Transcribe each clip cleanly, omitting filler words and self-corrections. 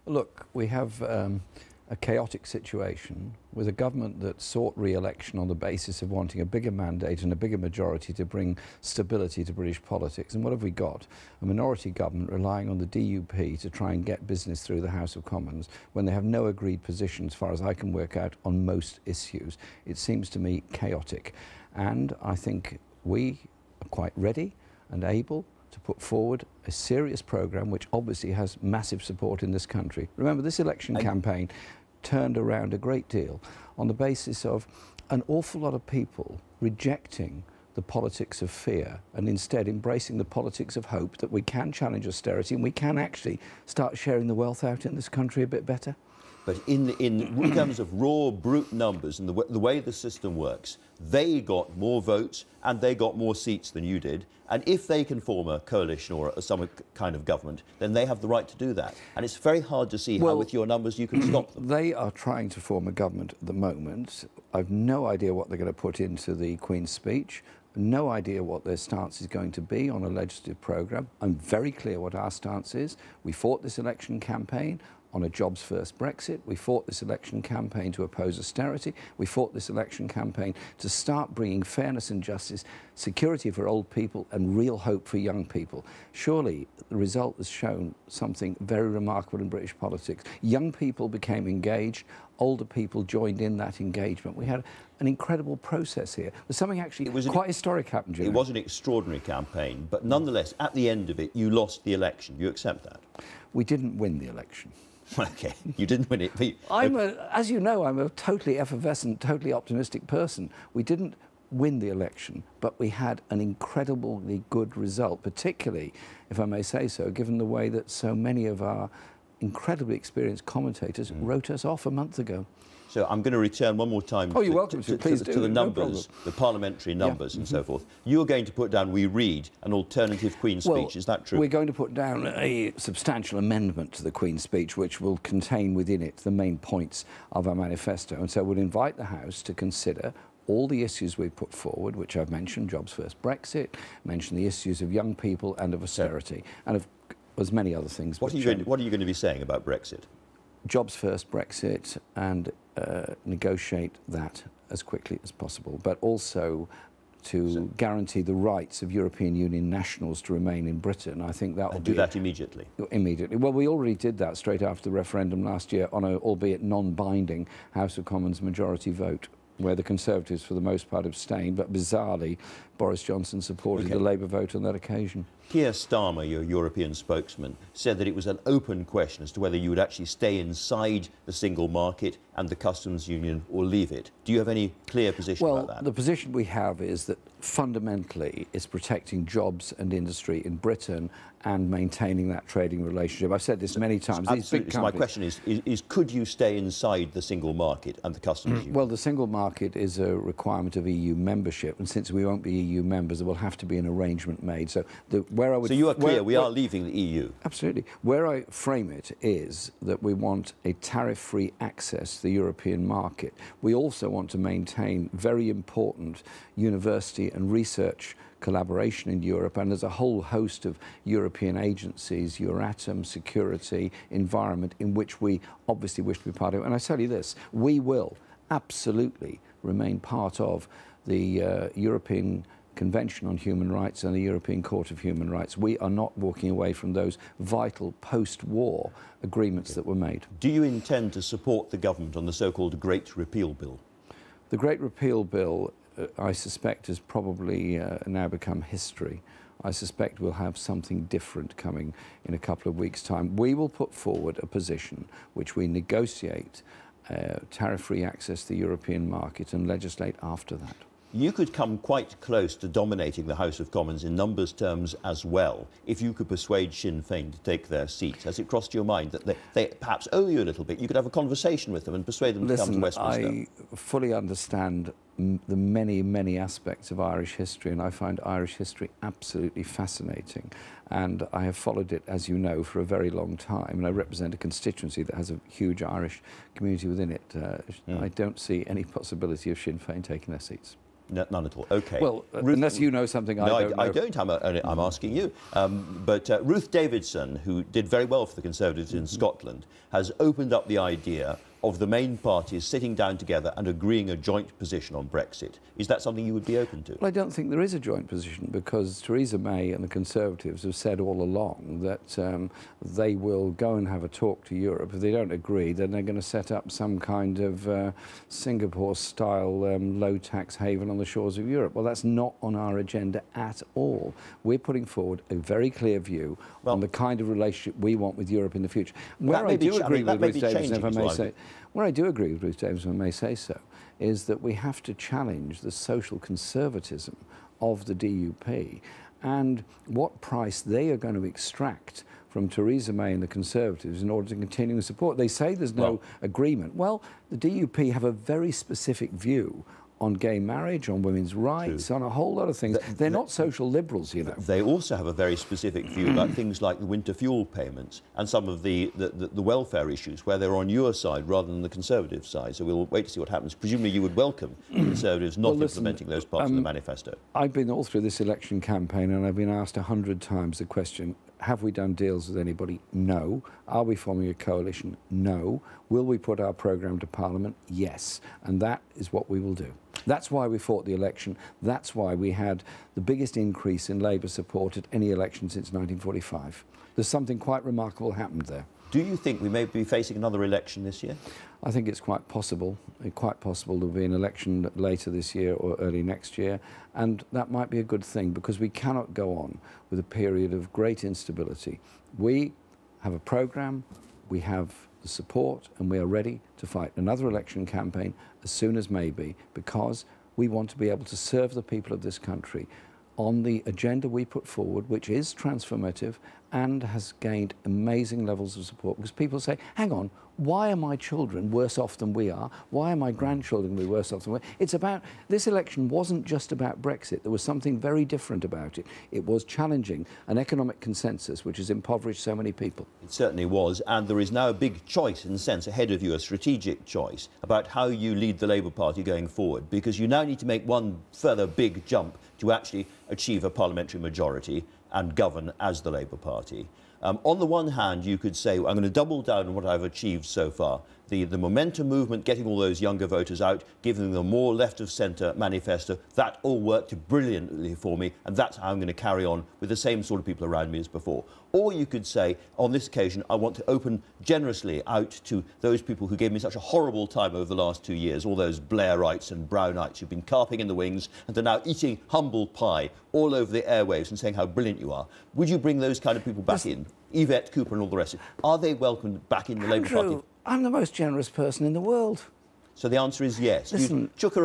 Look, we have a chaotic situation with a government that sought re-election on the basis of wanting a bigger mandate and a bigger majority to bring stability to British politics. And what have we got? A minority government relying on the DUP to try and get business through the House of Commons when they have no agreed position, as far as I can work out, on most issues. It seems to me chaotic. And I think we are quite ready and able to put forward a serious programme which obviously has massive support in this country. Remember, this election campaign turned around a great deal on the basis of an awful lot of people rejecting the politics of fear and instead embracing the politics of hope that we can challenge austerity and we can actually start sharing the wealth out in this country a bit better. But in terms of raw, brute numbers and the way the system works, they got more votes and they got more seats than you did. And if they can form a coalition or some kind of government, then they have the right to do that. And it's very hard to see how, with your numbers, you can stop them. They are trying to form a government at the moment. I've no idea what they're going to put into the Queen's speech. No idea what their stance is going to be on a legislative programme. I'm very clear what our stance is. We fought this election campaign on a jobs-first Brexit. We fought this election campaign to oppose austerity. We fought this election campaign to start bringing fairness and justice, security for old people and real hope for young people. Surely the result has shown something very remarkable in British politics. Young people became engaged. Older people joined in that engagement. We had an incredible process here. There's something actually quite historic happened, Jim. It was an extraordinary campaign, but nonetheless, at the end of it, you lost the election. You accept that? We didn't win the election. OK, you didn't win it. As you know, I'm a totally effervescent, totally optimistic person. We didn't win the election, but we had an incredibly good result, particularly, if I may say so, given the way that so many of our incredibly experienced commentators wrote us off a month ago. So I'm going to return one more time you're welcome to the numbers, the parliamentary numbers and so forth. You're going to put down, we read, an alternative Queen's speech. Is that true? We're going to put down a substantial amendment to the Queen's speech which will contain within it the main points of our manifesto. And so we'll invite the House to consider all the issues we put forward, which I've mentioned, jobs first Brexit, mentioned the issues of young people and of austerity, and of as many other things. What are you going to be saying about Brexit? Jobs first Brexit, and negotiate that as quickly as possible, but also to guarantee the rights of European Union nationals to remain in Britain. I think that will do that immediately. Immediately. Well, we already did that straight after the referendum last year on a, albeit non-binding, House of Commons majority vote, where the Conservatives, for the most part, abstained, but bizarrely, Boris Johnson supported the Labour vote on that occasion. Keir Starmer, your European spokesman, said that it was an open question as to whether you would actually stay inside the single market and the customs union or leave it. Do you have any clear position about that? Well, the position we have is that fundamentally it's protecting jobs and industry in Britain and maintaining that trading relationship. I've said this many times. Absolutely. So my question is, could you stay inside the single market and the customs union? Well, the single market is a requirement of EU membership, and since we won't be EU members, there will have to be an arrangement made. So so you are clear, we are leaving the EU? Absolutely. Where I frame it is that we want a tariff-free access to the European market. We also want to maintain very important university and research collaboration in Europe, and there's a whole host of European agencies, Euratom, security, environment, in which we obviously wish to be part of. And I tell you this, we will absolutely remain part of the European Convention on Human Rights and the European Court of Human Rights. We are not walking away from those vital post-war agreements that were made. Do you intend to support the government on the so-called Great Repeal Bill? The Great Repeal Bill, I suspect, has probably now become history. I suspect we'll have something different coming in a couple of weeks' time. We will put forward a position which we negotiate tariff-free access to the European market and legislate after that. You could come quite close to dominating the House of Commons in numbers terms as well, if you could persuade Sinn Féin to take their seat. Has it crossed your mind that they perhaps owe you a little bit? You could have a conversation with them and persuade them to come to Westminster. I fully understand the many, many aspects of Irish history, and I find Irish history absolutely fascinating. And I have followed it, as you know, for a very long time, and I represent a constituency that has a huge Irish community within it. I don't see any possibility of Sinn Féin taking their seats. None at all. OK. Well, Ruth, unless you know something no, I don't know. I don't. I'm asking you. But Ruth Davidson, who did very well for the Conservatives in Scotland, has opened up the idea of the main parties sitting down together and agreeing a joint position on Brexit. Is that something you would be open to? Well, I don't think there is a joint position, because Theresa May and the Conservatives have said all along that they will go and have a talk to Europe. If they don't agree, then they're going to set up some kind of Singapore-style low-tax haven on the shores of Europe. Well, that's not on our agenda at all. We're putting forward a very clear view on the kind of relationship we want with Europe in the future. Where I do agree with Ruth Davidson, if I may say, where I do agree with Ruth Davidson, if I may say so, is that we have to challenge the social conservatism of the DUP and what price they are going to extract from Theresa May and the Conservatives in order to continue support. They say there's no agreement. Well, the DUP have a very specific view on gay marriage, on women's rights, on a whole lot of things. They're not social liberals, you know. They also have a very specific view about things like the winter fuel payments and some of the welfare issues, where they're on your side rather than the Conservative side. So we'll wait to see what happens. Presumably you would welcome Conservatives not implementing those parts of the manifesto. I've been all through this election campaign and I've been asked 100 times the question, have we done deals with anybody? No. Are we forming a coalition? No. Will we put our programme to Parliament? Yes. And that is what we will do. That's why we fought the election. That's why we had the biggest increase in Labour support at any election since 1945. There's something quite remarkable happened there. Do you think we may be facing another election this year? I think it's quite possible. It's quite possible there'll be an election later this year or early next year, and that might be a good thing, because we cannot go on with a period of great instability. We have a programme, we have the support, and we are ready to fight another election campaign as soon as may be, because we want to be able to serve the people of this country on the agenda we put forward, which is transformative and has gained amazing levels of support. Because people say, hang on, why are my children worse off than we are? Why are my grandchildren going to be worse off than we are? It's about, this election wasn't just about Brexit. There was something very different about it. It was challenging an economic consensus which has impoverished so many people. It certainly was, and there is now a big choice, in a sense, ahead of you, a strategic choice about how you lead the Labour Party going forward, because you now need to make one further big jump to actually achieve a parliamentary majority and govern as the Labour Party. On the one hand, you could say, I'm going to double down on what I've achieved so far. The momentum movement, getting all those younger voters out, giving them a more left-of-centre manifesto, that all worked brilliantly for me, and that's how I'm going to carry on with the same sort of people around me as before. Or you could say, on this occasion, I want to open generously out to those people who gave me such a horrible time over the last 2 years, all those Blairites and Brownites who've been carping in the wings and are now eating humble pie all over the airwaves and saying how brilliant you are. Would you bring those kind of people back in? Yvette Cooper and all the rest of it. Are they welcomed back in the Labour Party? I'm the most generous person in the world. So the answer is yes. Listen, Chuka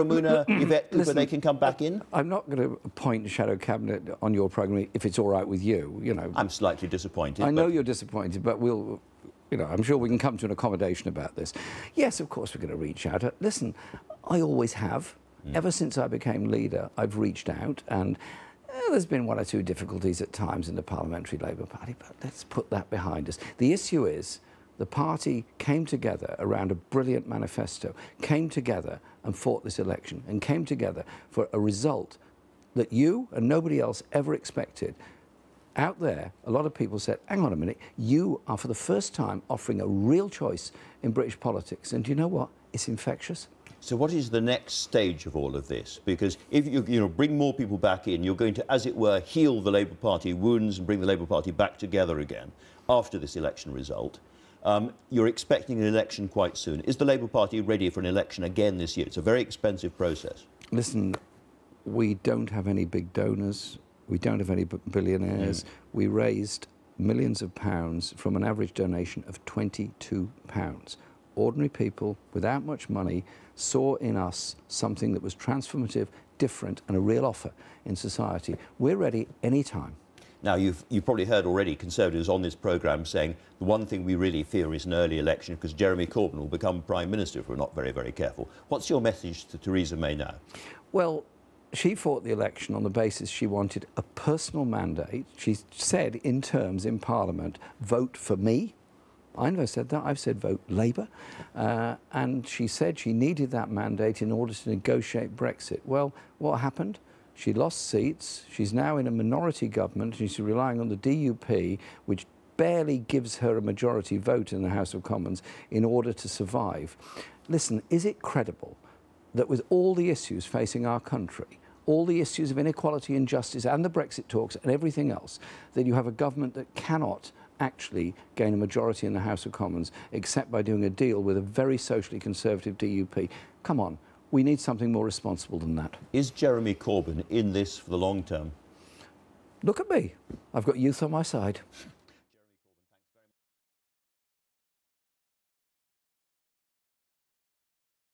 Yvette Cooper, they can come back in? I'm not going to appoint the shadow cabinet on your programme if it's all right with you, you know. I'm slightly disappointed. I know you're disappointed, but we'll, you know, I'm sure we can come to an accommodation about this. Yes, of course we're going to reach out. Listen, I always have. Ever since I became leader, I've reached out, and there's been one or two difficulties at times in the Parliamentary Labour Party, but let's put that behind us. The issue is, the party came together around a brilliant manifesto, came together and fought this election, and came together for a result that you and nobody else ever expected. Out there, a lot of people said, hang on a minute, you are for the first time offering a real choice in British politics. And do you know what? It's infectious. So what is the next stage of all of this? Because if you bring more people back in, you're going to, as it were, heal the Labour Party wounds and bring the Labour Party back together again after this election result. You're expecting an election quite soon. Is the Labour Party ready for an election again this year? It's a very expensive process. Listen, we don't have any big donors. We don't have any billionaires. We raised millions of pounds from an average donation of £22. Ordinary people, without much money, saw in us something that was transformative, different, and a real offer in society. We're ready any time. Now, you've probably heard already Conservatives on this programme saying the one thing we really fear is an early election because Jeremy Corbyn will become Prime Minister if we're not very, very careful. What's your message to Theresa May now? Well, she fought the election on the basis she wanted a personal mandate. She said in terms in Parliament, vote for me, I never said that. I've said vote Labour. And she said she needed that mandate in order to negotiate Brexit. Well, what happened? She lost seats. She's now in a minority government. She's relying on the DUP, which barely gives her a majority vote in the House of Commons in order to survive. Listen, is it credible that with all the issues facing our country, all the issues of inequality, injustice and the Brexit talks and everything else, that you have a government that cannot actually gain a majority in the House of Commons except by doing a deal with a very socially conservative DUP? Come on, we need something more responsible than that. Is Jeremy Corbyn in this for the long term? Look at me. I've got youth on my side.